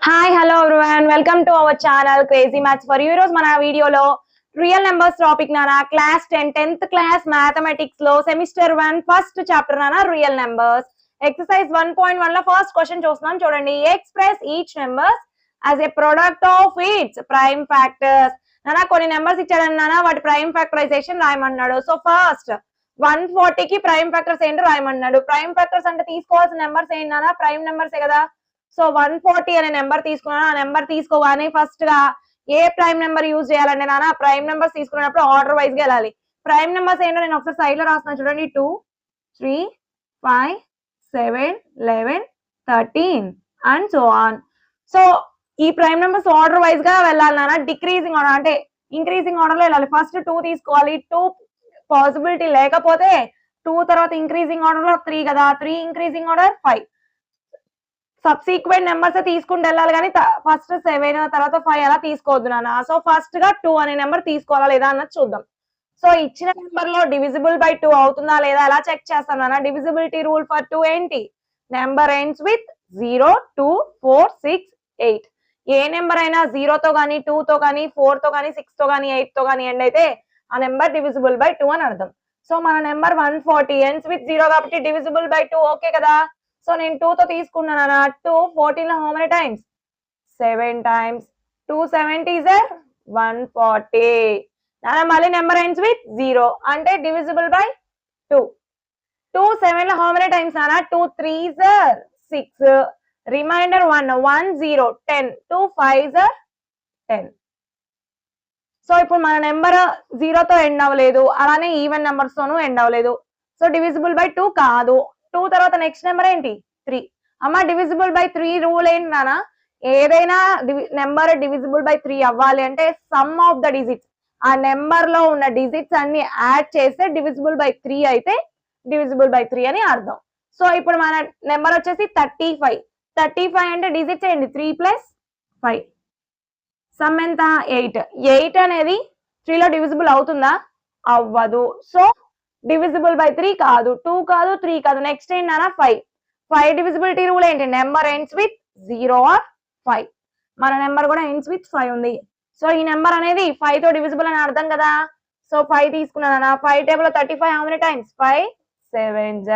Hi hello everyone welcome to our channel crazy maths for you. ఈ రోజు మన వీడియోలో రియల్ నెంబర్స్ టాపిక్ నానా క్లాస్ 10th క్లాస్ మ్యాథమెటిక్స్ లో సెమిస్టర్ 1 ఫస్ట్ చాప్టర్ నానా రియల్ నెంబర్స్ ఎక్సర్సైజ్ 1.1 లో ఫస్ట్ క్వశ్చన్ చూస్తున్నాం చూడండి. Express each numbers as a product of it's prime factors. నానా కొన్ని నెంబర్స్ ఇచ్చాడని నానా వాటి ప్రైమ్ ఫ్యాక్టరైజేషన్ రాయమన్నాడు. సో ఫస్ట్ 140 కి ప్రైమ్ ఫ్యాక్టర్స్ ఏంటో రాయమన్నాడు. ప్రైమ్ ఫ్యాక్టర్స్ అంటే తీసుకోవాల్సిన నెంబర్స్ ఏంటి నానా ప్రైమ్ నెంబర్సే కదా. సో 140 అనే నెంబర్ తీసుకున్నాను. ఆ నెంబర్ తీసుకోగానే ఫస్ట్ గా ఏ ప్రైమ్ నెంబర్ యూజ్ చేయాలంటే నాన్న ప్రైమ్ నెంబర్స్ తీసుకున్నప్పుడు ఆర్డర్ వైజ్ గా వెళ్ళాలి. ప్రైమ్ నెంబర్స్ ఏంటో నేను ఒకసారి సైడ్ లో రాస్తున్నాను చూడండి. 2, 3, 5, 7, 11, 13 అండ్ సో ఆన్. సో ఈ ప్రైమ్ నెంబర్స్ ఆర్డర్ వైజ్ గా వెళ్ళాలి నాన్న. డిక్రీజింగ్ ఆర్డర్ అంటే ఇంక్రీజింగ్ ఆర్డర్ లో వెళ్ళాలి. ఫస్ట్ 2 తీసుకోవాలి. 2 పాసిబిలిటీ లేకపోతే 2 తర్వాత ఇంక్రీజింగ్ ఆర్డర్ లో 3 కదా, 3 ఇంక్రీజింగ్ ఆర్డర్ 5. సబ్సీక్వెంట్ నెంబర్స్ తీసుకుంటూ వెళ్ళాలి కానీ ఫస్ట్ 7 తర్వాత 5 అలా తీసుకోవద్దు నాన్న. సో ఫస్ట్ గా 2 అనే నెంబర్ తీసుకోవాలా లేదా అన్నది చూద్దాం. సో ఇచ్చిన నెంబర్ లో డివిజిబుల్ బై 2 అవుతుందా లేదా ఎలా చెక్ చేస్తాం నాన్న. డివిజిబిలిటీ రూల్ ఫర్ 2 ఏంటి? Number ends with 0, 2, 4, 6, 8. A number అయినా 0 తో కానీ 2 తో కానీ 4 తో కానీ 6 తో కానీ 8 తో కానీ ఎండ్ అయితే ఆ నెంబర్ డివిజిబుల్ బై 2 అని అర్థం. సో మన నెంబర్ 140 ఎండ్స్ విత్ 0 కాబట్టి డివిజిబుల్ బై 2 ఓకే కదా. సో నేను 2 తో తీసుకున్నాను. 2 14 how many times? 7 times. 2 70s 140. నాన్న మళ్ళీ నెంబర్ ఎండ్స్ విత్ 0 అంటే divisible by 2. 2 7 how many times నాన్న? 2 3s 6. రిమైండర్ 1 1 0 10. 2 5s 10. సో ఇప్పుడు మన నెంబర్ 0 తో ఎండ్ అవ్వలేదు, అలానే ఈవెన్ నెంబర్స్ తోనూ ఎండ్ అవ్వలేదు. సో డివిజిబుల్ బై 2 కాదు. 2 తర్వాత నెక్స్ట్ నెంబర్ ఏంటి? 3. అమ్మ డివిజిబుల్ బై 3 రూల్ ఏంటి నాన్న? ఏదైనా నెంబర్ డివిజిబుల్ బై 3 అవ్వాలి అంటే సమ్ ఆఫ్ ద డిజిట్స్, ఆ నెంబర్ లో ఉన్న డిజిట్స్ అన్ని యాడ్ చేస్తే డివిజిబుల్ బై 3 అయితే డివిజిబుల్ బై 3 అని అర్థం. సో ఇప్పుడు మన నెంబర్ వచ్చేసి 35. 35 అంటే డిజిట్స్ ఏంటి? 3 + 5. సమ్ ఎంత? 8. 8 అనేది 3 లో డివిజిబుల్ అవుతుందా? అవ్వదు. సో డివిజిబుల్ బై 3 కాదు, 2 కాదు, 3 కాదు. నెక్స్ట్ ఏంటన్నా 5. 5 డివిజిబిలిటీ రూల్ ఏంటి? Number ends with 0 or 5. మన నెంబర్ కూడా ఎండ్స్ విత్ 5 ఉంది. సో ఈ నెంబర్ అనేది 5 తో డివిజిబుల్ అని అర్థం కదా. సో 5 తీసుకున్నాను. 5 టేబుల్ లో 35 హౌ మెనీ టైమ్స్? 5 7s.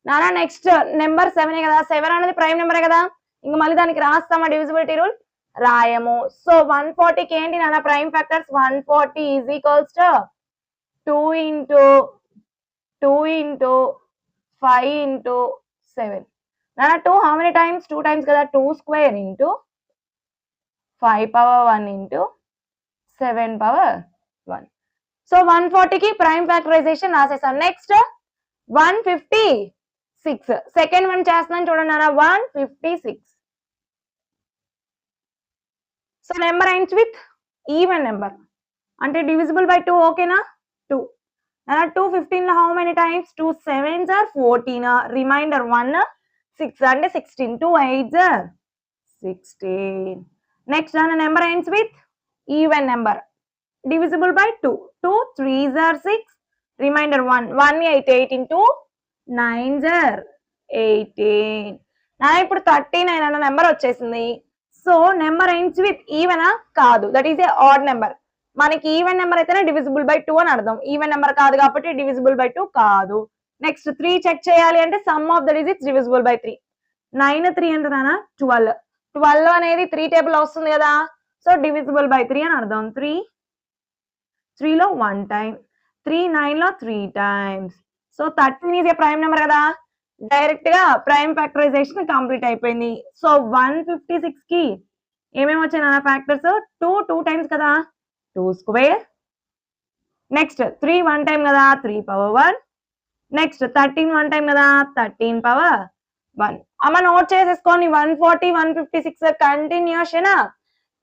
నానా నెక్స్ట్ నెంబర్ 7 కదా. 7 అనేది ప్రైమ్ నెంబరే కదా. ఇంకా మళ్ళీ దానికి రాస్తామా డివిజిబిలిటీ రూల్? రాయము. సో 140కి ఏంటి నాన్న prime factors? 140 is equals to 2 into 2 into 5 into 7. Nana 2 how many times? 2 times kada. 2 square into 5 power 1 into 7 power 1. So 140 ki prime factorization రాసేసాం. నెక్స్ట్ 156. సెకండ్ వన్ చేస్తున్నాను చూడండి నాన్న. 156. So number ends with even number అంటే divisible by 2 ఓకేనా? 2. 215 how many times? 2 7s 14. Remainder 1 6 అంటే 16. 2 8s 16. Next number ends with even number. Divisible by 2. 2 3s 6. Remainder 1. 1 8 8 into 9s 18. నా ఇప్పుడు 39 అన్న నెంబర్ వచ్చేసింది. So number ends with even కాదు, that is a odd number. మనకి even number అయితేనే divisible by 2 అని అర్థం. ఈవెన్ నెంబర్ కాదు కాబట్టి డివిజిబుల్ బై 2 కాదు. నెక్స్ట్ 3 చెక్ చేయాలి అంటే some of the digits divisible by 3. 9 3 అంటే నాన్న 12. 12 అనేది 3 టేబుల్ వస్తుంది కదా. సో డివిజిబుల్ బై 3 అని అర్థం. 3 లో 1 టైం, 3 9 లో 3 times. So 13 is a prime number కదా. డైరెక్ట్ గా ప్రైమ్ ఫ్యాక్టరైజేషన్ కంప్లీట్ అయిపోయింది. సో 156 కి ఏమేమి వచ్చాయి నాన్న ఫ్యాక్టర్స్? 2 2 టైమ్స్ కదా, 2 square. నెక్స్ట్ 3 1 టైం కదా, 3 power 1. నెక్స్ట్ 13 1 టైం కదా, 13 power 1. అమ్మ నోట్ చేసేసుకోండి. 140 156 కంటిన్యూషన్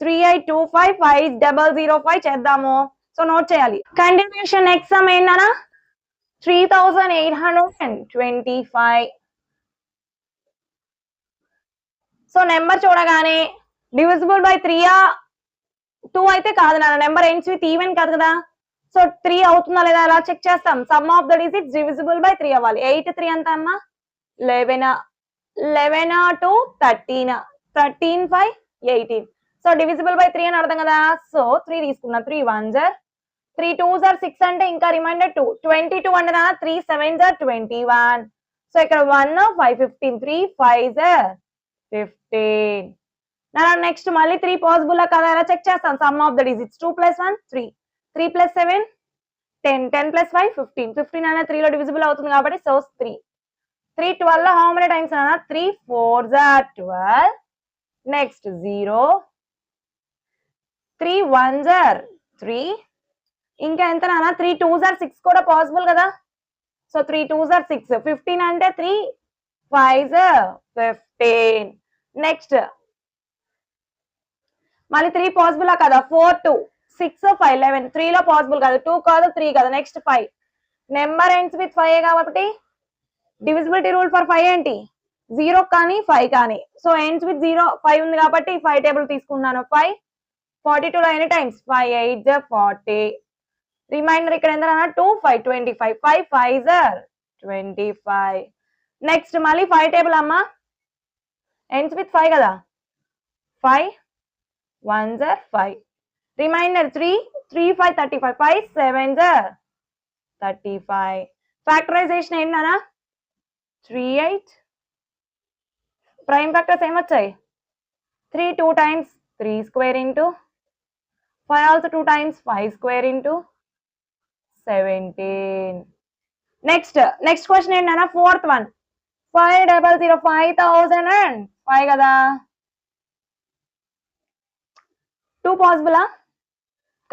3825 5005 చేద్దాము. సో నోట్ చేయాలి. కంటిన్యూషన్ నెక్స్ట్ సమ్ ఏంటన్నా 3825. సో నెంబర్ చూడగానే డివిజిబుల్ బై 3 2 అయితే కాదు నాన్న. నెంబర్ ఎండ్స్ విత్ ఈవెన్ కాదు కదా. సో 3 అవుతుందా లేదా ఎలా చెక్ చేస్తాం? Some of the digits divisible by 3 అవ్వాలి. 8 3 ఎంత అమ్మా? 11. 11 to 13. 13 5 18. సో డివిజిబుల్ బై 3 అని అర్థం కదా. సో 3 తీసుకున్నా. 3 1s are 3 2s are 6 అంటే ఇంకా రిమైండర్ 2. 22 అంటే 3 7s are 21. సో ఇక్కడ 1 5 15 3 5s are 15. నెక్స్ట్ మళ్ళీ 3 పాసిబుల్ కదా ఎలా చెక్ చేస్తాను. సమ్ ఆఫ్ ద డిజిట్స్ 2 + 1 3 3 + 7 10 10 + 5 15 15 అనేది 3 లో డివిజిబుల్ అవుతుంది కాబట్టి సో 3 3 12 లో హౌ మెనీ టైమ్స్ అన్నా 3 4s are 12. Next 0 3 1s are 3. ఇంకా ఎంత నాన్న 3 2s are 6 కూడా పాసిబుల్ కదా. సో 3 2s are 6 15 అంటే 3 5s are 15. నెక్స్ట్ మళ్ళీ 3 పాసిబుల్ కదా 4 2 6 5 11 3 లో పాసిబుల్ కాదు 2 కాదు 3 కాదు. నెక్స్ట్ 5 నెంబర్ ఎండ్స్ విత్ 5 కాబట్టి డివిజిబిలిటీ రూల్ ఫర్ 5 ఏంటి 0 కానీ 5 కానీ. సో ఎండ్స్ విత్ 0 5 ఉంది కాబట్టి 5 టేబుల్ తీసుకున్నాను. 5 42 లో ఎన్ని టైమ్స్ 5 8s are 40. రిమైండర్ ఇక్కడ ఎంత 2 5 25 5 5s are 25. నెక్స్ట్ మళ్ళీ 5 టేబుల్ అమ్మా ఎండ్స్ విత్ 5 కదా 5 1s are 5. Reminder 3 3 5 35 5 7s are 35. Factorisation ఏంటన్నా 3 8. ప్రైమ్ ఫ్యాక్టర్స్ ఏమొచ్చాయి 3 2 times 3 square into 5 also 2 times 5 square into 17. Next question ఏంటన్నా ఫోర్త్ వన్ 500 5005 కదా 2 పాసిబులా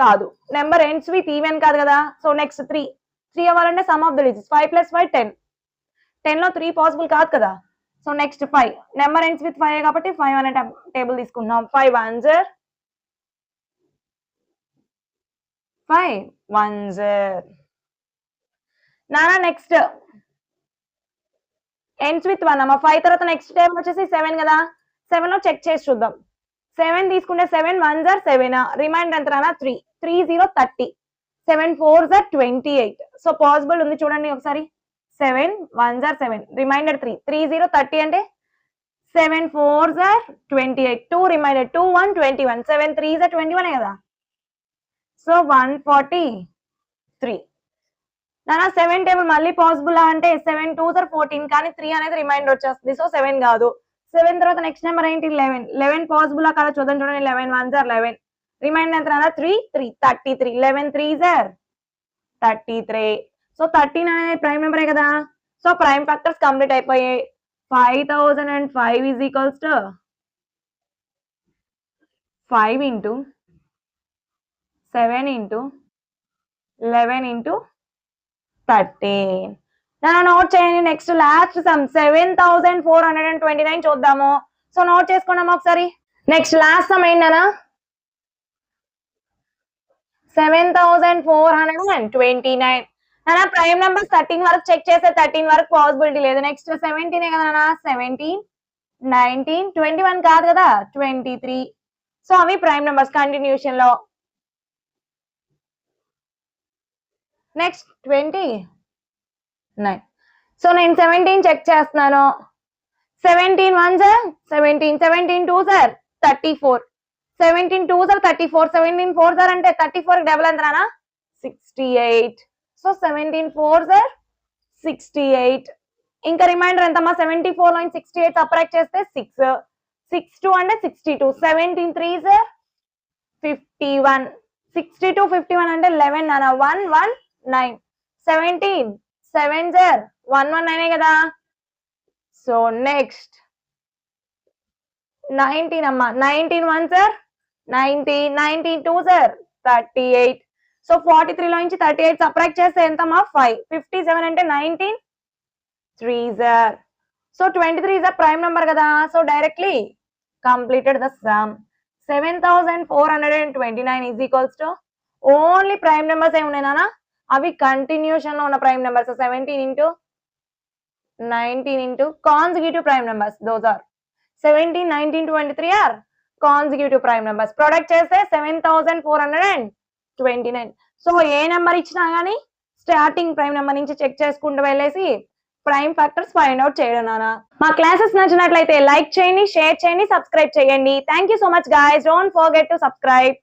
కాదు. నెంబర్ ఎండ్స్ విత్ ఈవెన్ కాదు కదా. సో నెక్స్ట్ 3 అవ్వాలంటే సమ్ ఆఫ్ ద డిజిట్స్ 5 + 5 10. 10 లో 3 పాసిబుల్ కాదు కదా. So next 5 number ends with 5 కాబట్టి 5 అనే టేబుల్ తీసుకుంటున్నాం. 5 1s are 5 1s are నానా నెక్స్ట్ ఎండ్స్ విత్ 1 అమ్మా 5 తర్వాత నెక్స్ట్ టేబుల్ వచ్చేసి 7 కదా. 7 లో చెక్ చేసి చూద్దాం. 7 తీసుకుంటే 7 1s are 7. రిమైండర్ ఎంత రానా 3 3 0 30 7 4s are 28. సో పాసిబుల్ ఉంది చూడండి ఒకసారి 7 1s are 7 రిమైండర్ 3 3 0 30 అంటే 7 4s are 28 2 reminder 2 1 21 7 3s are 21 కదా. సో 143 నానా 7 టేబుల్ మళ్ళీ పాసిబుల్ అంటే 7 2s are 14 కానీ 3 అనేది రిమైండర్ వచ్చేస్తుంది. సో 7 కాదు. 7 తర్వాత నెక్స్ట్ నెంబర్ ఏంటి 11 11 పాసిబుల్ కదా చూడండి 11 1s are 11 రిమైండర్ ఎంత రానా 3 3 33 11 3s are 33. సో 13 అనేది ప్రైమ్ నెంబరే కదా. సో ప్రైమ్ ఫ్యాక్టర్స్ కంప్లీట్ అయిపోయాయి. 5005 is equals to 5 into 7 into 11 into 13. నన్ను నోట్ చేయండి. నెక్స్ట్ లాస్ట్ సమ్ 7429 చూద్దాము. సో నోట్ చేసుకున్నాము ఒకసారి. నెక్స్ట్ లాస్ట్ సమ్ ఏంటన్నా 7429. నానా ప్రైమ్ నెంబర్స్ 13 వరకు చెక్ చేస్తే 13 వరకు పాసిబిలిటీ లేదు. నెక్స్ట్ 17 కదా 17 19 21 కాదు కదా 23. సో అవి ప్రైమ్ నెంబర్స్ కంటిన్యూషన్ లో. నెక్స్ట్ 29. సో నేను 17 చెక్ చేస్తున్నాను. 17 1s are 17 17 2s are 34 17 2s are 34 17 4s are అంటే 34 డబుల్ ఎంత రానా 68. So 17 4s are 68. ఇంకా రిమైండర్ ఎంతమ్మా 74 లో 68 సపరేట్ చేస్తే 6 6 2 అంటే 62 17 3s are 51 62 51 అంటే 11 నానా 1 1 9 17 7s are 1 1 9 కదా. సో నెక్స్ట్ 19 అమ్మా 19 1s are 90 19 2s are 38. So 43 లో నుంచి 38 సబ్ట్రాక్ట్ చేస్తే ఎంతమ్మా 5 57 అంటే 19 3s are. So 23 is a prime number కదా. So directly completed the sum 7429 is equals to only prime numbers ఏమి ఉన్నాయి నాన్న అవి కంటిన్యూషన్ లో ఉన్న prime numbers 17 into 19 into consecutive prime numbers. Those are 17 19 23 are consecutive prime numbers. Product చేస్తే 7429. So ఏ number ఇచ్చినా గానీ స్టార్టింగ్ ప్రైమ్ నెంబర్ నుంచి చెక్ చేసుకుంటూ వెళ్ళేసి ప్రైమ్ ఫ్యాక్టర్స్ ఫైండ్ అవుట్ చేయడం నాన్న. మా క్లాసెస్ నచ్చినట్లయితే లైక్ చేయండి, షేర్ చేయండి, సబ్స్క్రైబ్ చేయండి. Thank you so much guys. Don't forget to subscribe.